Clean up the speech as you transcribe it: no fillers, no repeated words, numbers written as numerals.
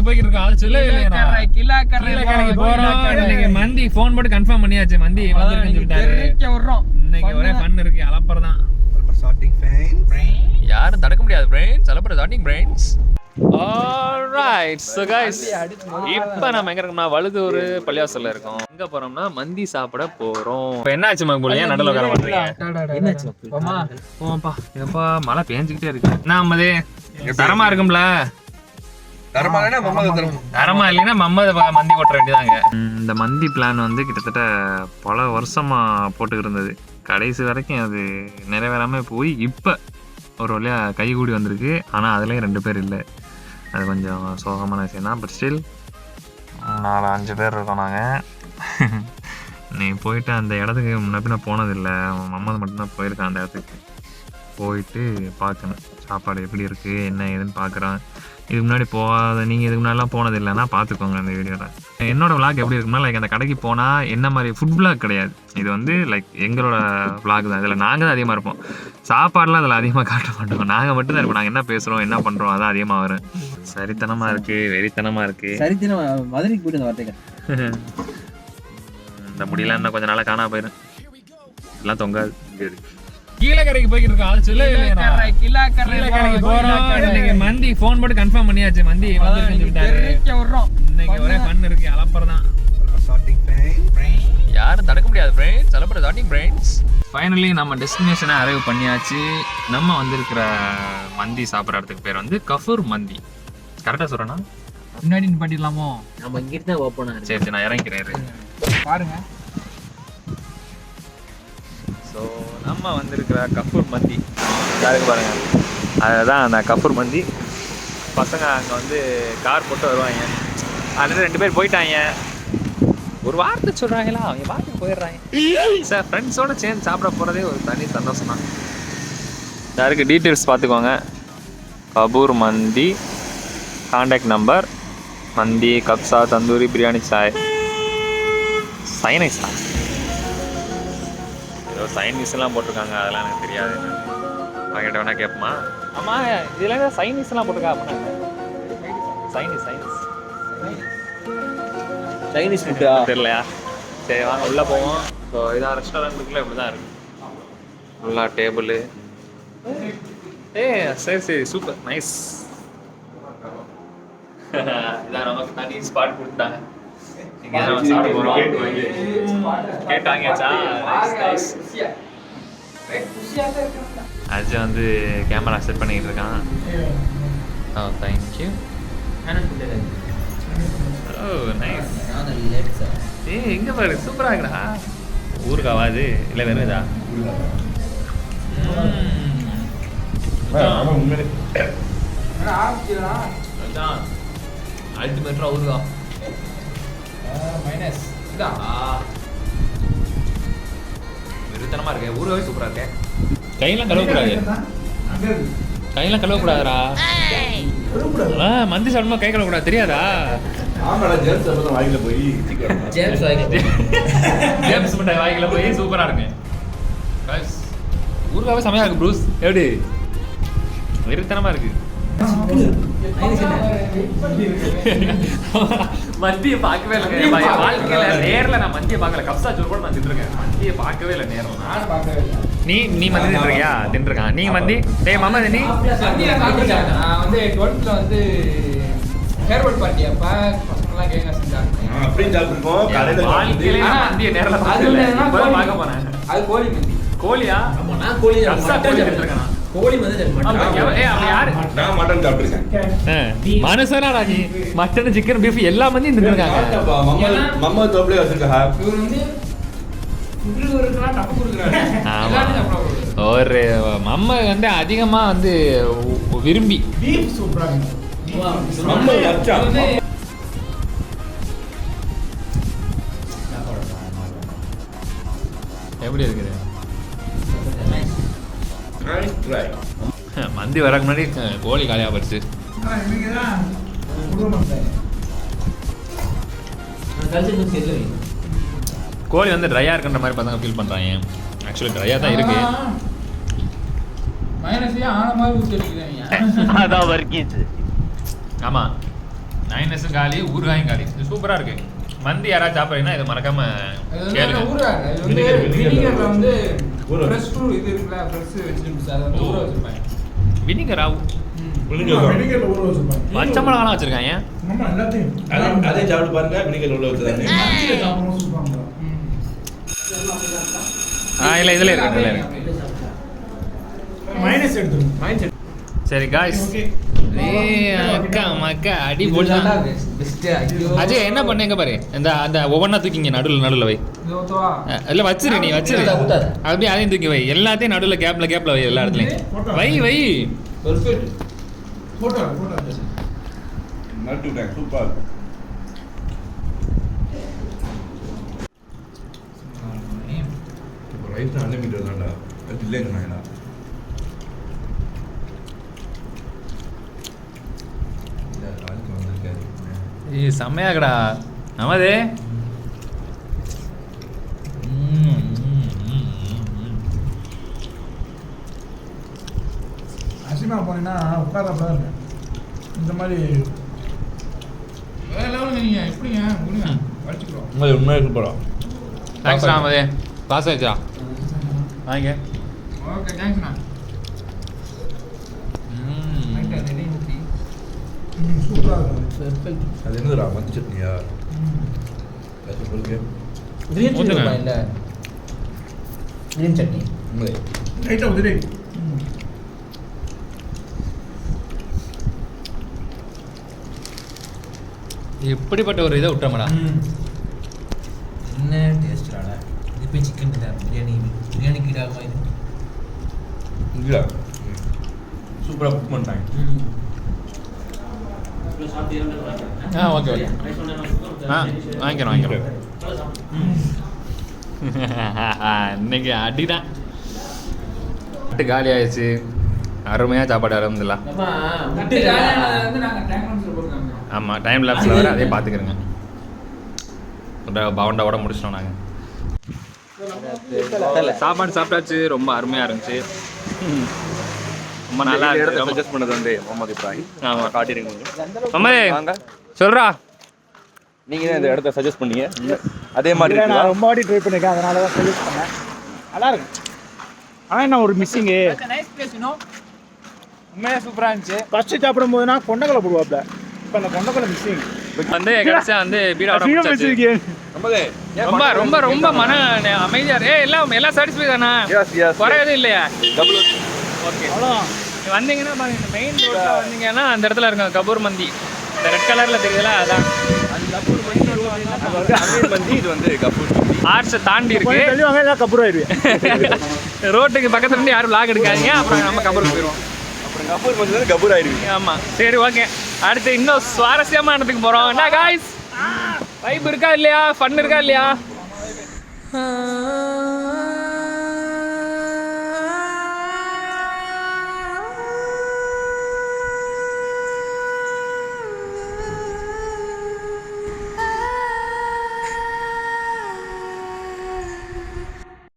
போயிட்டு இருக்கோம். அது சொல்லவே இல்லையா? கீழக்கரைக்கு போறோம். இன்னைக்கு மந்தி ஃபோன் போட்டு கன்ஃபார்ம் பண்ணியாச்சு. மந்தி வந்துருக்குன்னு சொல்லிட்டாரு. இன்னைக்கு ஒரே ஃபன் இருக்கு. அலப்பறதான். யாரும் தடுக்க முடியாது பிரெயின்ஸ். அலப்பற starting brains. Alright. So guys, இப்போ நம்ம எங்க இருக்கோம்னா வழுதூர் பள்ளிவாசல்ல இருக்கோம். எங்க போறோம்னா மந்தி சாப்பிட போறோம். இப்போ என்னாச்சு மகபூல்? ஏன் நடுவுல உட்கார மாட்டீங்க? என்னாச்சு? போப்பா. ஏப்பா மழை பேஞ்சிக்கிட்டே இருக்கு. நாமதே தரமா இருக்கும்ல. தரமா இல்லைன்னா மம்மத மந்தி ஓட்ட வேண்டியதாங்க. இந்த மந்தி பிளான் வந்து கிட்டத்தட்ட பல வருஷமா போட்டுக்கிட்டு இருந்தது. கடைசி வரைக்கும் அது நிறைவேறாம போய் இப்போ ஒரு வழியா கைகூடி வந்திருக்கு. ஆனால் அதுலேயும் 2 பேர் இல்லை. அது கொஞ்சம் சோகமான விஷயம் தான். பட் ஸ்டில் 4-5 பேர் இருக்கோம் நாங்கள். நீ போயிட்டு அந்த இடத்துக்கு முன்ன போனதில்லை. மம்மது மட்டும்தான் போயிருக்கான். அந்த இடத்துக்கு போயிட்டு பார்க்கணும் சாப்பாடு எப்படி இருக்குது என்ன ஏதுன்னு பார்க்குறேன். இதுக்கு முன்னாடி போகாத நீங்கள் இதுக்கு முன்னாடிலாம் போனது இல்லைன்னா பார்த்துக்கோங்க அந்த வீடியோவில். என்னோடய விளாக் எப்படி இருக்குன்னா, லைக் அந்த கடைக்கு போனால் என்ன மாதிரி ஃபுட் விளாக் கிடையாது. இது வந்து லைக் எங்களோட விளாக் தான். இதில் நாங்கள் தான் அதிகமாக இருப்போம். சாப்பாடுலாம் அதில் அதிகமாக காட்ட மாட்டோம். நாங்கள் மட்டும்தான் இருப்போம். நாங்கள் என்ன பேசுகிறோம் என்ன பண்ணுறோம் அதான் அதிகமாக வரும். சரித்தனமாக இருக்குது, வெறித்தனமாக இருக்குது. சரித்தனம் மதுரைக்கு போய்ட்டு அந்த வார்த்தைகள் இந்த முடியலாம் இன்னும் கொஞ்சம் நாளாக காணா போயிடும். எல்லாம் தொங்காது. கீழக்கரைக்கு போயிட்டு இருக்கோம். அது சொல்லவே இல்லையா? கீழக்கரைக்கு போறோம். இன்னைக்கு மந்தி ஃபோன் போட்டு கன்ஃபார்ம் பண்ணியாச்சு. மந்தி வந்துருக்குன்னு சொல்லிட்டாரு. இன்னைக்கு ஒரே ஃபன் இருக்கு. அலப்பறதான். யாரும் தடுக்க முடியாது பிரெயின்ஸ். அலப்பற ஸ்டார்டிங் பிரெயின்ஸ். ஃபைனலி நம்ம டெஸ்டினேஷனை அரைவ் பண்ணியாச்சு. நம்ம வந்திருக்கிற மந்தி சாப்பிட்ற இடத்துக்கு பேர் வந்து கஃபூர் மந்தி. கரெக்டாக சொல்கிறேன்னா முன்னாடி நிப்பாட்டிடலாமோ? நம்ம இங்கிட்டு தான் ஓப்பனாக இருக்கு. சரி நான் இறங்கிறேன் பாருங்க. ஸோ நம்ம வந்திருக்கிற கஃபூர் மந்தி யாருக்கு பாருங்க. அதுதான் அந்த கஃபூர் மந்தி. பசங்க அங்கே வந்து கார் போட்டு வருவாங்க. அதில் 2 பேர் போயிட்டாங்க. ஒரு வார்த்தை சொல்கிறாங்களா அவங்க வார்த்தைக்கு போயிடுறாங்க. சார் ஃப்ரெண்ட்ஸோடு சேர்ந்து சாப்பிட போகிறதே ஒரு தனி சந்தோஷம் தான். யாருக்கு டீட்டெயில்ஸ் பார்த்துக்கோங்க. கபூர் மந்தி கான்டாக்ட் நம்பர் மந்தி கப்சா தந்தூரி பிரியாணி சாய் சைனீஸா ஏதோ சைனீஸ்லாம் போட்டிருக்காங்க. அதெல்லாம் எனக்கு தெரியாது. அவங்ககிட்ட வேணா கேட்போமா? ஆமாம் இதில் சைனீஸ்லாம் போட்டிருக்கா அப்படின்னா சைனீஸ் ஃபுட்டா தெரியலையா? சரி வாங்க உள்ளே போவோம். ஸோ இதான் ரெஸ்டாரண்ட்டுக்குள்ளே இப்படி தான் இருக்குது. ஃபுல்லாக டேபிள். சரி சரி சூப்பர் நைஸ். இதான் நமக்கு தனி ஸ்பாட் கொடுத்தாங்க. கேட்டாங்கச்சா அஜய் வந்து கேமரா செட் பண்ணிக்கிட்டு இருக்கான். ஓ தேங்க்யூ. ஓ நைஸ். எங்கே பாரு சூப்பராக இருக்குடா. ஊருக்காவா அது இல்லை வெறும் இதா? அதுதான் அல்டிமேட்டாக ஊருக்கா மைனஸ் இதா வெறுத்தனமாக இருக்கு. ஊருக்காவே சூப்பராக இருக்கேன். கையெல்லாம் கழுவக்கூடாது. கையெல்லாம் கழுவக்கூடாதுடா. மந்தி சாப்பிடுமா கை கழுவக்கூடாது தெரியாதா? ஜேம்ஸ் மிட்டாய் வாய்க்குள்ள போய் சூப்பராக இருக்கு. ஊருக்காவே செமையாக இருக்கு ப்ரூஸ். எப்படி வெறுத்தனமாக இருக்கு. மந்தியை பார்க்கவே இல்லை வாழ்க்கையில. நேரில் நான் மந்தியை பார்க்கல. கப்சா சோறு கூட நான் தின்றுருக்கேன். மந்தியை பார்க்கவே இல்லை நேரில். நீ மந்தி தின்றுருக்கியா? தின்றுருக்கான். நீங்க மந்தி டேய் மாமா நீ நான் வந்து 12th வந்து ஹேர்வெல் பார்ட்டி அப்ப பசங்கலாம் கேங்க செஞ்சாங்க. அப்படியே சாப்பிடுவோம். வாழ்க்கையில மந்தியை நேரில் பார்க்க போனேன். அது கோழி மந்தி. கோழியா? நான் கோழி தின்றுருக்கேன். கோழி வந்து மட்டன் சாப்பிட்டுருக்கேன். மனுஷனாடா நீ? மட்டன் சிக்கன் பீஃப் எல்லா மந்தியும் தின்றுருக்காங்க. ஒரு மம்ம வந்து அதிகமா வந்து விரும்பி எப்படி இருக்குது மந்தி வரக்கு முன்னாடி கோழி காலியாக போச்சு. கோழி வந்து ட்ரையாக இருக்குன்ற மாதிரி பசங்க ஃபீல் பண்ணுறாங்க. ஆக்சுவலி ட்ரையாக தான் இருக்கு. அதான் வர்க்கிச்சு. ஆமாம் மைனஸும் காலி ஊறுகாயும் காலி. இது சூப்பராக இருக்கு. மந்தி யாராவது சாப்பிட்றீங்கன்னா இதை மறக்காம கேளுங்க. வினிகரா பச்சை மிளகாலாம் வச்சிருக்காங்க. அதே சாப்பிட்டு பாருங்க. வினிகர் உள்ள வச்சிருக்காங்க. இல்லை இதில் இருக்கு. சரி காய்ஸ், அக்கா மக்கா அடி போட்டான். அஜய் என்ன பண்ணீங்க பாரு, இந்த அந்த ஒவ்வொன்றா தூக்கிங்க நடுவில் வை. இல்லை வச்சிரு, நீ வச்சிரு அப்படியே அதையும் தூக்கி வை. எல்லாத்தையும் நடுவில் கேப்ல வை. எல்லா இடத்துலையும் வை. சூப்பர். ரைஸ் அன்லிமிட்டட் தான்டா. அது இல்லைங்க நாயனா. செம்மையாகடா நமது. அசிமா போனீங்கன்னா உட்கார இந்த மாதிரி வேற லெவலுங்க. நீங்கள் எப்படிங்க முடிங்க படிச்சுக்கிறோம். உண்மையாக சூப்பரா. தேங்க்ஸ் நமது. பாஸ் ஆயிடுச்சா வாங்க. ஓகே தேங்க்ஸ்ண்ணா. சூப்பராக இருக்கும். அது என்னதுடா மந்தி சட்னியா? கிரீன் சட்னி ரைட்டாக உதிரை. எப்படிப்பட்ட ஒரு இதை விட்டோம்டா. என்ன டேஸ்டான இது போய் சிக்கன் பிரியாணி கீடாகுமா இது? இல்லை சூப்பராக குக் பண்ணிட்டாங்க. ஓகே வாங்கிக்கிறோம். இன்னைக்கு அடிதான். காலி ஆயிடுச்சு. அருமையாக சாப்பாடு ஆரம்பிச்சிடலாம். ஆமாம், டைம் லேப்ஸில் வர அதே பார்த்துக்கிறேங்க. பவண்டாவோட முடிச்சிட்டோம் நாங்கள். சாப்பாடு சாப்பிட்டாச்சு. ரொம்ப அருமையாக இருந்துச்சு. ரொம்ப நல்லா இருக்கு. சஜஸ்ட் பண்ணது வந்து முகமது இப்ராஹிம். ஆமாம் காட்டிடுங்க கொஞ்சம். முகமது சொல்கிறா. நீங்கள் தான் இந்த இடத்த சஜஸ்ட் பண்ணீங்க. அதே மாதிரி நான் ரொம்ப வாட்டி ட்ரை பண்ணியிருக்கேன், அதனால தான் சஜஸ்ட் பண்ணேன். நல்லா இருக்கு. ஆனால் என்ன ஒரு மிஸ்ஸிங்கு, உண்மையாக சூப்பராக இருந்துச்சு. ஃபஸ்ட்டு சாப்பிடும் போதுனா கொண்டக்கலை போடுவாப்ல. இப்போ அந்த கொண்டக்கலை மிஸ்ஸிங் வந்து கடைசியாக வந்து பீடா ரொம்ப ரொம்ப ரொம்ப மன அமைதியாக. எல்லாம் சாட்டிஸ்ஃபை தானே? குறை எதுவும் இல்லையா? ஓகே, அவ்வளோதான். வந்தீங்கன்னா பாருங்க, இந்த மெயின் ரோட்டில் வந்தீங்கன்னா அந்த இடத்துல இருக்கும் கபூர் மந்தி. இந்த ரெட் கலரில் தெரியுதுல, அதான் மந்தி. இது வந்து கபூர் ஆர்ட்ஸை தாண்டி இருக்கு. கபூர் ஆயிடுவேன். ரோட்டுக்கு பக்கத்துல இருந்து யாரும் லாக் எடுக்காதீங்க. அப்புறம் நம்ம கபூருக்கு போயிடுவோம். அப்புறம் கபூர் மந்தி வந்து கபூர் ஆயிடுவீங்க. ஆமாம், சரி ஓகே. அடுத்து இன்னும் சுவாரஸ்யமான இடத்துக்கு போகிறோம். என்ன காய்ஸ், வைப் இருக்கா இல்லையா? ஃபன் இருக்கா இல்லையா?